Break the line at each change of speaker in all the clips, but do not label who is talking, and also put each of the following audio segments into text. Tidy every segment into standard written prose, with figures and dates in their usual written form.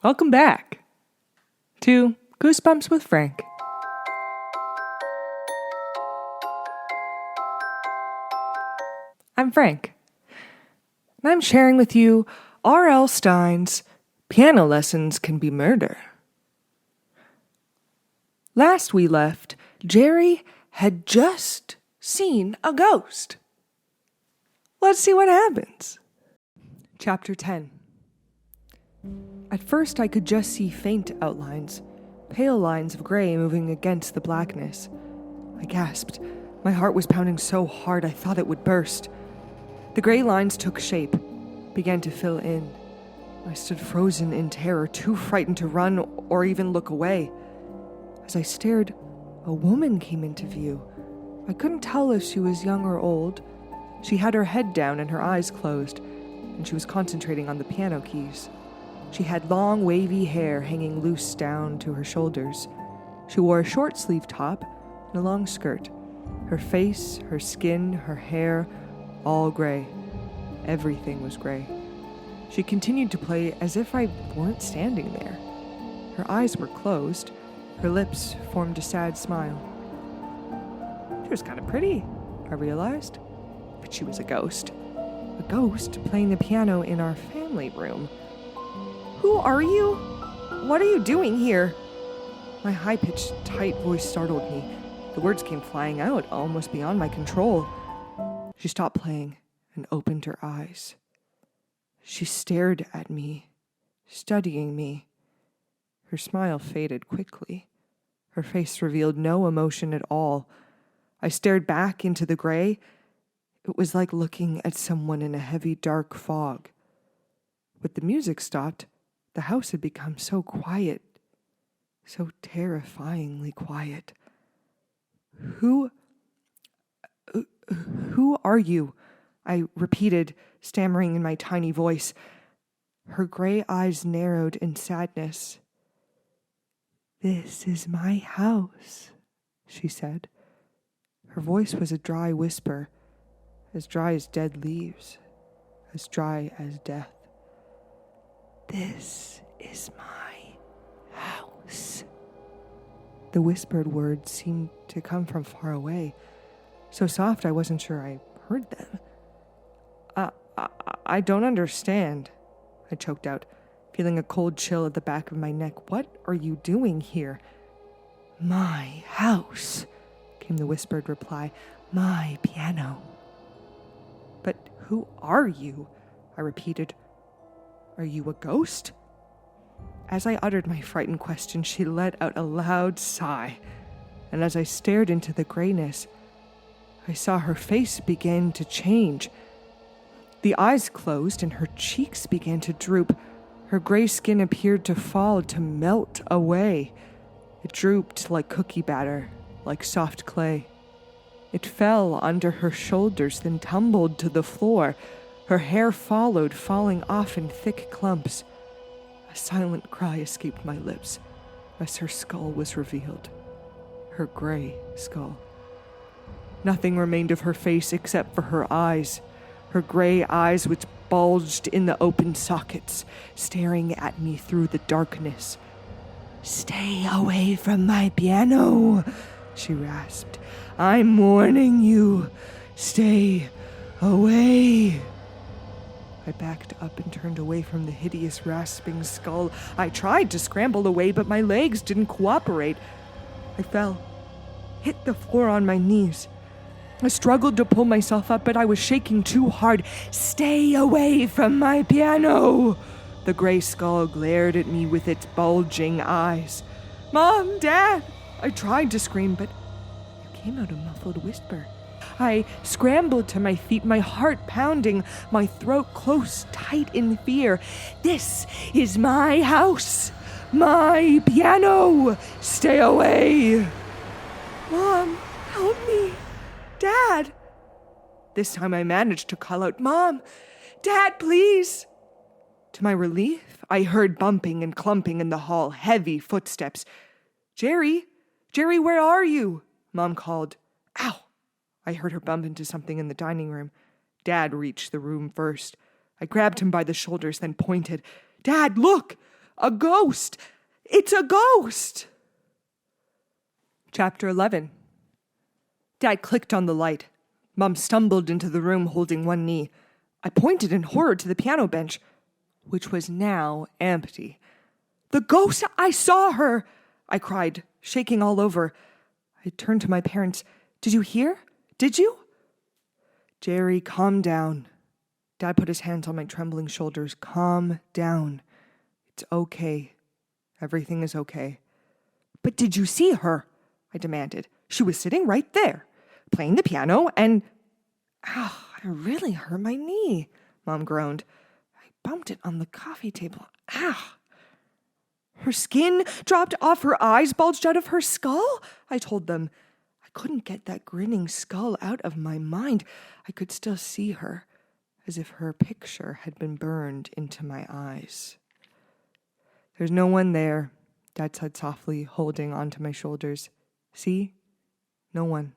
Welcome back to Goosebumps with Frank. I'm Frank, and I'm sharing with you R.L. Stine's Piano Lessons Can Be Murder. Last we left, Jerry had just seen a ghost. Let's see what happens. Chapter 10. At first I could just see faint outlines, pale lines of gray moving against the blackness. I gasped. My heart was pounding so hard I thought it would burst. The gray lines took shape, began to fill in. I stood frozen in terror, too frightened to run or even look away. As I stared, a woman came into view. I couldn't tell if she was young or old. She had her head down and her eyes closed, and she was concentrating on the piano keys. She had long, wavy hair hanging loose down to her shoulders. She wore a short-sleeved top and a long skirt. Her face, her skin, her hair, all gray. Everything was gray. She continued to play as if I weren't standing there. Her eyes were closed. Her lips formed a sad smile. She was kind of pretty, I realized. But she was a ghost. A ghost playing the piano in our family room. Who are you? What are you doing here? My high-pitched, tight voice startled me. The words came flying out, almost beyond my control. She stopped playing and opened her eyes. She stared at me, studying me. Her smile faded quickly. Her face revealed no emotion at all. I stared back into the gray. It was like looking at someone in a heavy, dark fog. With the music stopped, the house had become so quiet, so terrifyingly quiet. Who are you? I repeated, stammering in my tiny voice. Her gray eyes narrowed in sadness. "This is my house," she said. Her voice was a dry whisper, as dry as dead leaves, as dry as death. "This is my house." The whispered words seemed to come from far away, so soft I wasn't sure I heard them. I don't understand," I choked out, feeling a cold chill at the back of my neck. "What are you doing here?" "My house," came the whispered reply. "My piano." "But who are you?" I repeated. "Are you a ghost?" As I uttered my frightened question, she let out a loud sigh, and as I stared into the grayness, I saw her face begin to change. The eyes closed and her cheeks began to droop. Her gray skin appeared to fall, to melt away. It drooped like cookie batter, like soft clay. It fell under her shoulders, then tumbled to the floor. Her hair followed, falling off in thick clumps. A silent cry escaped my lips as her skull was revealed. Her gray skull. Nothing remained of her face except for her eyes. Her gray eyes which bulged in the open sockets, staring at me through the darkness. "Stay away from my piano," she rasped. "I'm warning you. Stay away." I backed up and turned away from the hideous rasping skull. I tried to scramble away, but my legs didn't cooperate. I fell, hit the floor on my knees. I struggled to pull myself up, but I was shaking too hard. "Stay away from my piano!" The gray skull glared at me with its bulging eyes. "Mom, Dad!" I tried to scream, but it came out a muffled whisper. I scrambled to my feet, my heart pounding, my throat close, tight in fear. "This is my house! My piano! Stay away!" "Mom, help me! Dad!" This time I managed to call out, "Mom! Dad, please!" To my relief, I heard bumping and clumping in the hall, heavy footsteps. Jerry, where are you?" Mom called. "Ow!" I heard her bump into something in the dining room. Dad reached the room first. I grabbed him by the shoulders, then pointed. "Dad, look! A ghost! It's a ghost! Chapter 11. Dad clicked on the light. Mom stumbled into the room holding one knee. I pointed in horror to the piano bench, which was now empty. The ghost! I saw her! I cried, shaking all over. I turned to my parents. Did you hear? Did you? Jerry, calm down. Dad put his hands on my trembling shoulders. Calm down. It's okay. Everything is okay. But did you see her? I demanded. She was sitting right there, playing the piano, and... Ow, I really hurt my knee, Mom groaned. I bumped it on the coffee table. Ow. Her skin dropped off, her eyes bulged out of her skull, I told them. I couldn't get that grinning skull out of my mind. I could still see her, as if her picture had been burned into my eyes. There's no one there, Dad said softly, holding onto my shoulders. See? No one.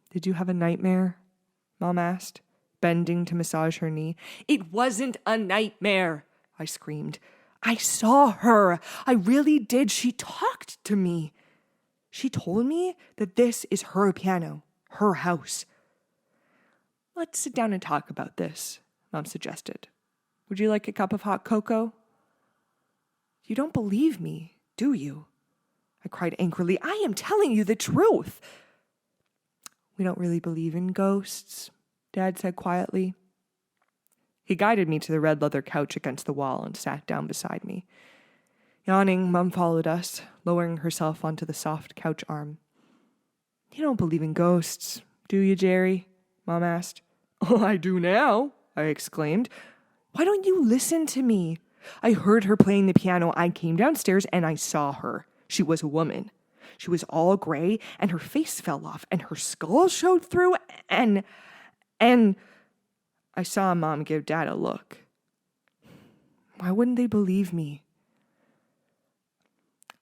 Did you have a nightmare? Mom asked, bending to massage her knee. It wasn't a nightmare, I screamed. I saw her. I really did. She talked to me. She told me that this is her piano, her house. Let's sit down and talk about this, Mom suggested. Would you like a cup of hot cocoa? You don't believe me, do you? I cried angrily. I am telling you the truth. We don't really believe in ghosts, Dad said quietly. He guided me to the red leather couch against the wall and sat down beside me. Yawning, Mom followed us, lowering herself onto the soft couch arm. You don't believe in ghosts, do you, Jerry? Mom asked. Oh, I do now, I exclaimed. Why don't you listen to me? I heard her playing the piano. I came downstairs and I saw her. She was a woman. She was all gray and her face fell off and her skull showed through and I saw Mom give Dad a look. Why wouldn't they believe me?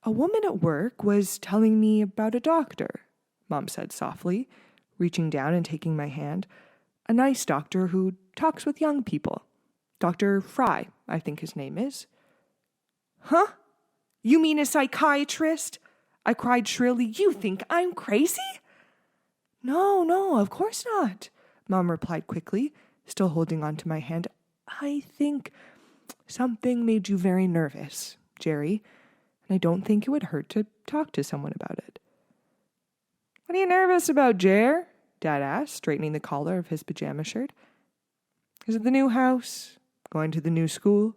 A woman at work was telling me about a doctor, Mom said softly, reaching down and taking my hand. A nice doctor who talks with young people. Dr. Frye, I think his name is. Huh? You mean a psychiatrist? I cried shrilly. You think I'm crazy? No, of course not, Mom replied quickly, still holding on to my hand. I think something made you very nervous, Jerry, and I don't think it would hurt to talk to someone about it. What are you nervous about, Jer? Dad asked, straightening the collar of his pajama shirt. Is it the new house? Going to the new school?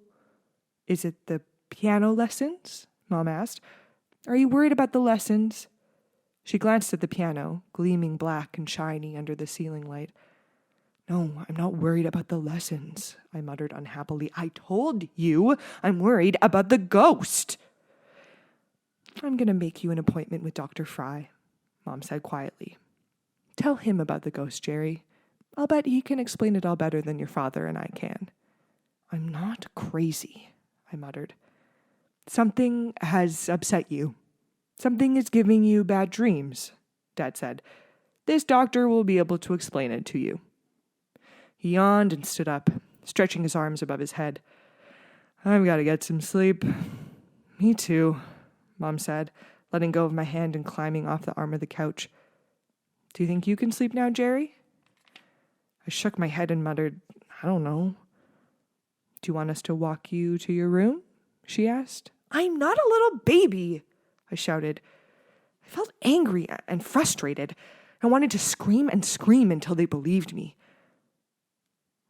Is it the piano lessons? Mom asked. Are you worried about the lessons? She glanced at the piano, gleaming black and shiny under the ceiling light. No, I'm not worried about the lessons, I muttered unhappily. I told you I'm worried about the ghost. I'm going to make you an appointment with Dr. Frye, Mom said quietly. Tell him about the ghost, Jerry. I'll bet he can explain it all better than your father and I can. I'm not crazy, I muttered. Something has upset you. Something is giving you bad dreams, Dad said. This doctor will be able to explain it to you. He yawned and stood up, stretching his arms above his head. I've got to get some sleep. Me too, Mom said, letting go of my hand and climbing off the arm of the couch. Do you think you can sleep now, Jerry? I shook my head and muttered, I don't know. Do you want us to walk you to your room? She asked. I'm not a little baby, I shouted. I felt angry and frustrated. I wanted to scream and scream until they believed me.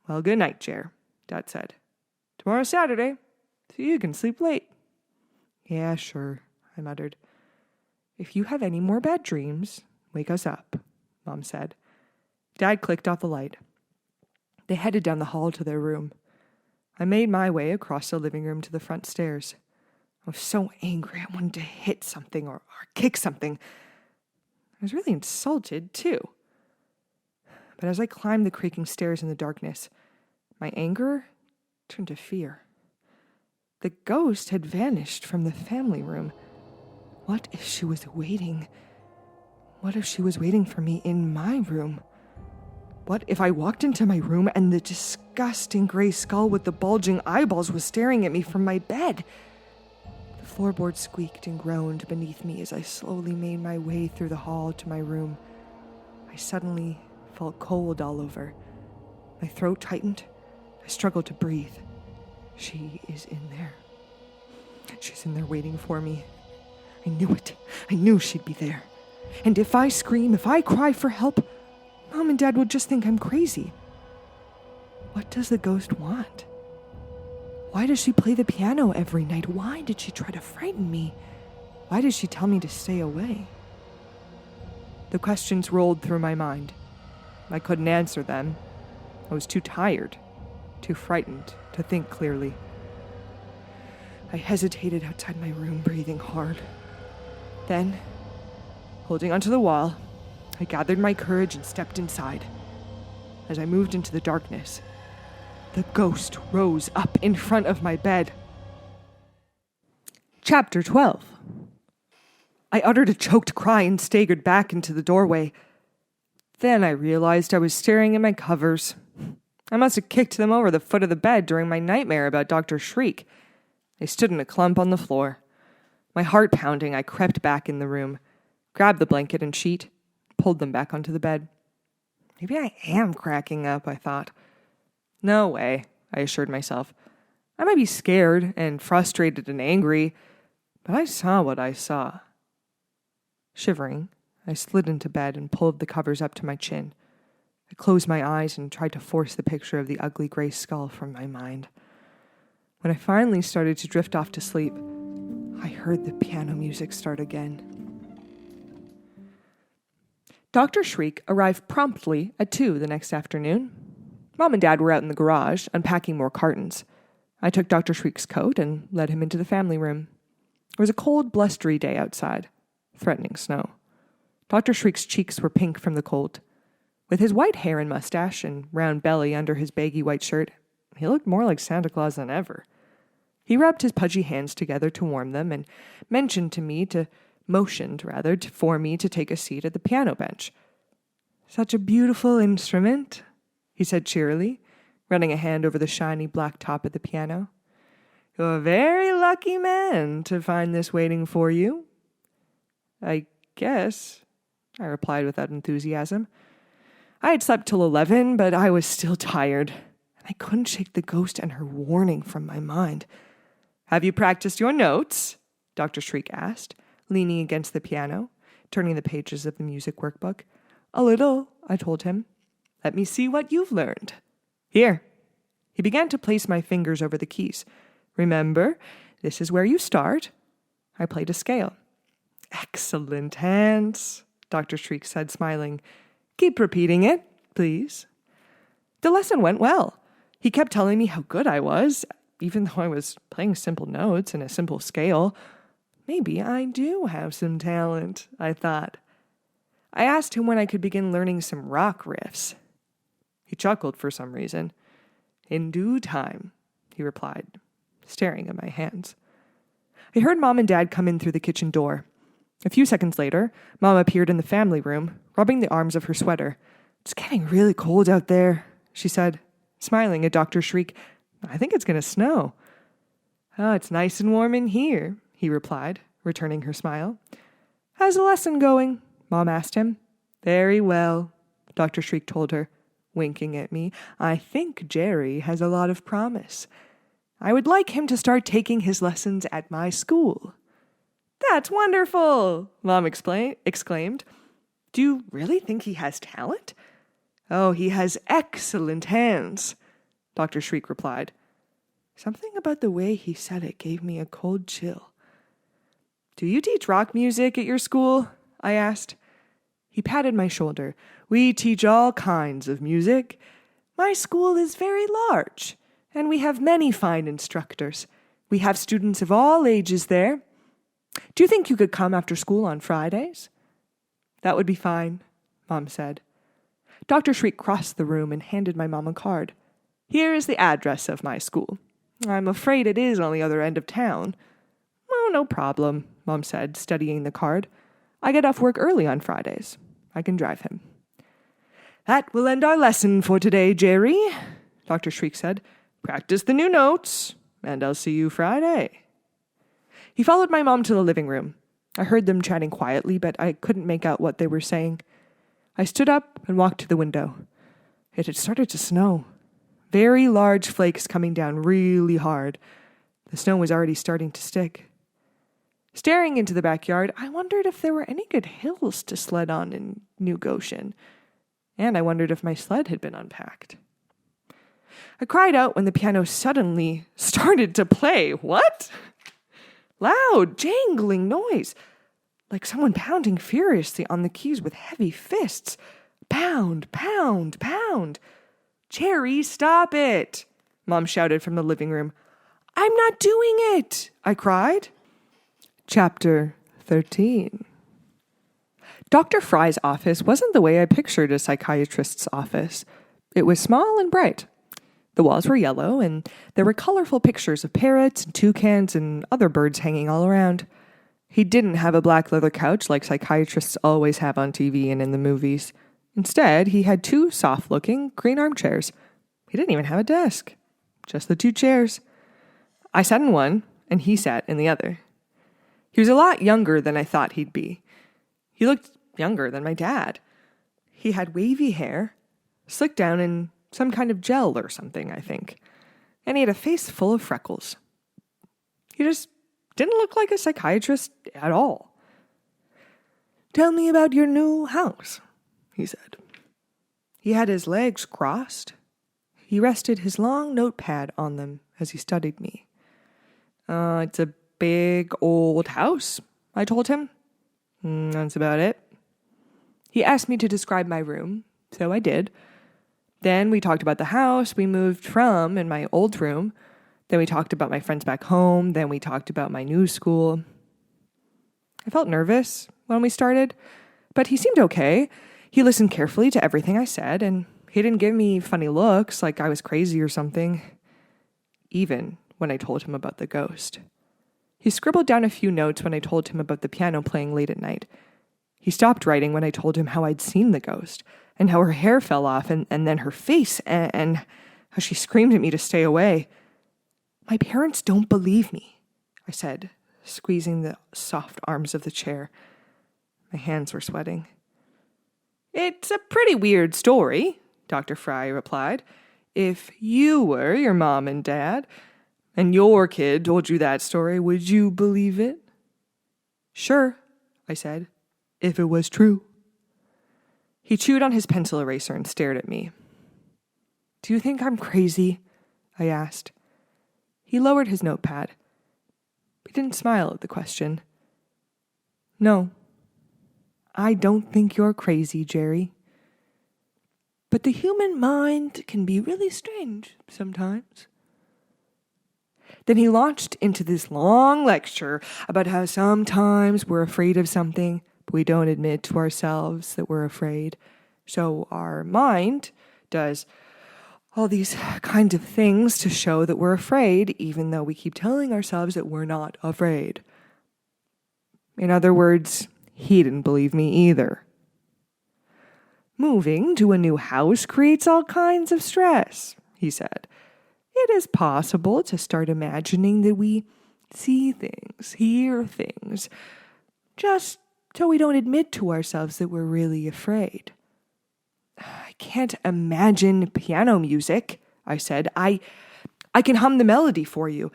Well, good night, Jer, Dad said. Tomorrow's Saturday, so you can sleep late. Yeah, sure, I muttered. If you have any more bad dreams, wake us up, Mom said. Dad clicked off the light. They headed down the hall to their room. I made my way across the living room to the front stairs. I was so angry I wanted to hit something or kick something. I was really insulted, too. But as I climbed the creaking stairs in the darkness, my anger turned to fear. The ghost had vanished from the family room. What if she was waiting? What if she was waiting for me in my room? What if I walked into my room and the disgusting gray skull with the bulging eyeballs was staring at me from my bed? The floorboard squeaked and groaned beneath me as I slowly made my way through the hall to my room. I suddenly felt cold all over. My throat tightened. I struggled to breathe. She is in there. She's in there waiting for me. I knew it. I knew she'd be there. And if I scream, if I cry for help, Mom and Dad would just think I'm crazy. What does the ghost want? Why does she play the piano every night? Why did she try to frighten me? Why did she tell me to stay away? The questions rolled through my mind. I couldn't answer them. I was too tired, too frightened to think clearly. I hesitated outside my room, breathing hard. Then, holding onto the wall, I gathered my courage and stepped inside. As I moved into the darkness, the ghost rose up in front of my bed. Chapter 12. I uttered a choked cry and staggered back into the doorway. Then I realized I was staring at my covers. I must have kicked them over the foot of the bed during my nightmare about Dr. Shriek. They stood in a clump on the floor. My heart pounding, I crept back in the room, grabbed the blanket and sheet, pulled them back onto the bed. Maybe I am cracking up, I thought. No way, I assured myself. I might be scared and frustrated and angry, but I saw what I saw. Shivering, I slid into bed and pulled the covers up to my chin. I closed my eyes and tried to force the picture of the ugly gray skull from my mind. When I finally started to drift off to sleep, I heard the piano music start again. Dr. Shriek arrived promptly at 2 the next afternoon. Mom and Dad were out in the garage, unpacking more cartons. I took Dr. Shriek's coat and led him into the family room. It was a cold, blustery day outside, threatening snow. Dr. Shriek's cheeks were pink from the cold. With his white hair and mustache and round belly under his baggy white shirt, he looked more like Santa Claus than ever. He rubbed his pudgy hands together to warm them and motioned for me to take a seat at the piano bench. Such a beautiful instrument, he said cheerily, running a hand over the shiny black top of the piano. You're a very lucky man to find this waiting for you. I guess, I replied without enthusiasm. I had slept till 11, but I was still tired, and I couldn't shake the ghost and her warning from my mind. Have you practiced your notes? Dr. Shriek asked, leaning against the piano, turning the pages of the music workbook. A little, I told him. Let me see what you've learned. Here. He began to place my fingers over the keys. Remember, this is where you start. I played a scale. Excellent, Hans, Dr. Shriek said, smiling. Keep repeating it, please. The lesson went well. He kept telling me how good I was, even though I was playing simple notes in a simple scale. Maybe I do have some talent, I thought. I asked him when I could begin learning some rock riffs. He chuckled for some reason. In due time, he replied, staring at my hands. I heard Mom and Dad come in through the kitchen door. A few seconds later, Mom appeared in the family room, rubbing the arms of her sweater. It's getting really cold out there, she said, smiling at Dr. Shriek. I think it's going to snow. Oh, it's nice and warm in here, he replied, returning her smile. How's the lesson going? Mom asked him. Very well, Dr. Shriek told her, winking at me. I think Jerry has a lot of promise. I would like him to start taking his lessons at my school. That's wonderful, Mom exclaimed. Do you really think he has talent? Oh, he has excellent hands, Dr. Shriek replied. Something about the way he said it gave me a cold chill. Do you teach rock music at your school? I asked. He patted my shoulder. We teach all kinds of music. My school is very large, and we have many fine instructors. We have students of all ages there. Do you think you could come after school on Fridays? That would be fine, Mom said. Dr. Shriek crossed the room and handed my mom a card. Here is the address of my school. I'm afraid it is on the other end of town. Oh, no problem, Mom said, studying the card. I get off work early on Fridays. I can drive him. That will end our lesson for today, Jerry, Dr. Shriek said. Practice the new notes, and I'll see you Friday. He followed my mom to the living room. I heard them chatting quietly, but I couldn't make out what they were saying. I stood up and walked to the window. It had started to snow. Very large flakes coming down really hard. The snow was already starting to stick. Staring into the backyard, I wondered if there were any good hills to sled on in New Goshen. And I wondered if my sled had been unpacked. I cried out when the piano suddenly started to play. What? Loud, jangling noise, like someone pounding furiously on the keys with heavy fists. Pound, pound, pound. Jerry, stop it, Mom shouted from the living room. I'm not doing it, I cried. Chapter 13. Dr. Frye's office wasn't the way I pictured a psychiatrist's office. It was small and bright. The walls were yellow, and there were colorful pictures of parrots and toucans and other birds hanging all around. He didn't have a black leather couch like psychiatrists always have on TV and in the movies. Instead, he had 2 soft-looking green armchairs. He didn't even have a desk. Just the 2 chairs. I sat in one, and he sat in the other. He was a lot younger than I thought he'd be. He looked younger than my dad. He had wavy hair, slicked down in some kind of gel or something, I think. And he had a face full of freckles. He just didn't look like a psychiatrist at all. Tell me about your new house, he said. He had his legs crossed. He rested his long notepad on them as he studied me. It's a big old house, I told him. That's about it. He asked me to describe my room, so I did. Then we talked about the house we moved from in my old room. Then we talked about my friends back home. Then we talked about my new school. I felt nervous when we started, but he seemed okay. He listened carefully to everything I said, and he didn't give me funny looks like I was crazy or something, even when I told him about the ghost. He scribbled down a few notes when I told him about the piano playing late at night. He stopped writing when I told him how I'd seen the ghost, and how her hair fell off, and then her face, and how she screamed at me to stay away. My parents don't believe me, I said, squeezing the soft arms of the chair. My hands were sweating. It's a pretty weird story, Dr. Frye replied. If you were your mom and dad, and your kid told you that story, would you believe it? Sure, I said, if it was true. He chewed on his pencil eraser and stared at me. Do you think I'm crazy? I asked. He lowered his notepad. He didn't smile at the question. No, I don't think you're crazy, Jerry. But the human mind can be really strange sometimes. Then he launched into this long lecture about how sometimes we're afraid of something, but we don't admit to ourselves that we're afraid. So our mind does all these kinds of things to show that we're afraid, even though we keep telling ourselves that we're not afraid. In other words, he didn't believe me either. Moving to a new house creates all kinds of stress, he said. It is possible to start imagining that we see things, hear things, just so we don't admit to ourselves that we're really afraid. I can't imagine piano music, I said. I can hum the melody for you.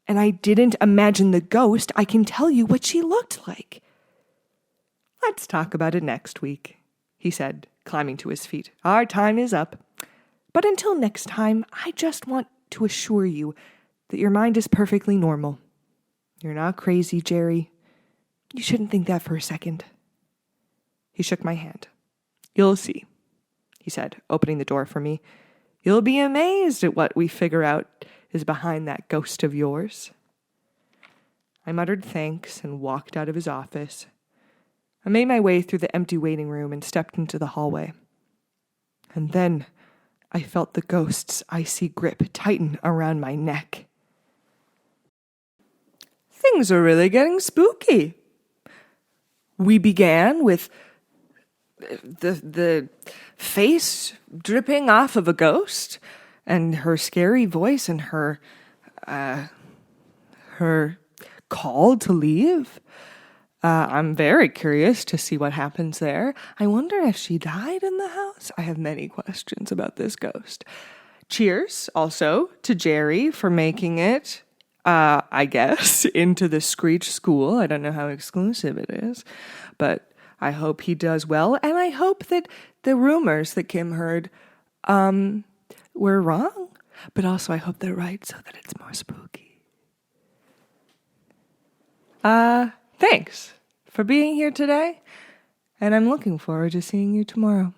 And I didn't imagine the ghost. I can tell you what she looked like. Let's talk about it next week, he said, climbing to his feet. Our time is up. But until next time, I just want to assure you that your mind is perfectly normal. You're not crazy, Jerry. You shouldn't think that for a second. He shook my hand. You'll see, he said, opening the door for me. You'll be amazed at what we figure out is behind that ghost of yours. I muttered thanks and walked out of his office. I made my way through the empty waiting room and stepped into the hallway. And then I felt the ghost's icy grip tighten around my neck. Things are really getting spooky. We began with the face dripping off of a ghost, and her scary voice, and her call to leave. I'm very curious to see what happens there. I wonder if she died in the house. I have many questions about this ghost. Cheers also to Jerry for making it, I guess, into the Screech School. I don't know how exclusive it is, but I hope he does well. And I hope that the rumors that Kim heard were wrong, but also I hope they're right so that it's more spooky. Thanks for being here today, and I'm looking forward to seeing you tomorrow.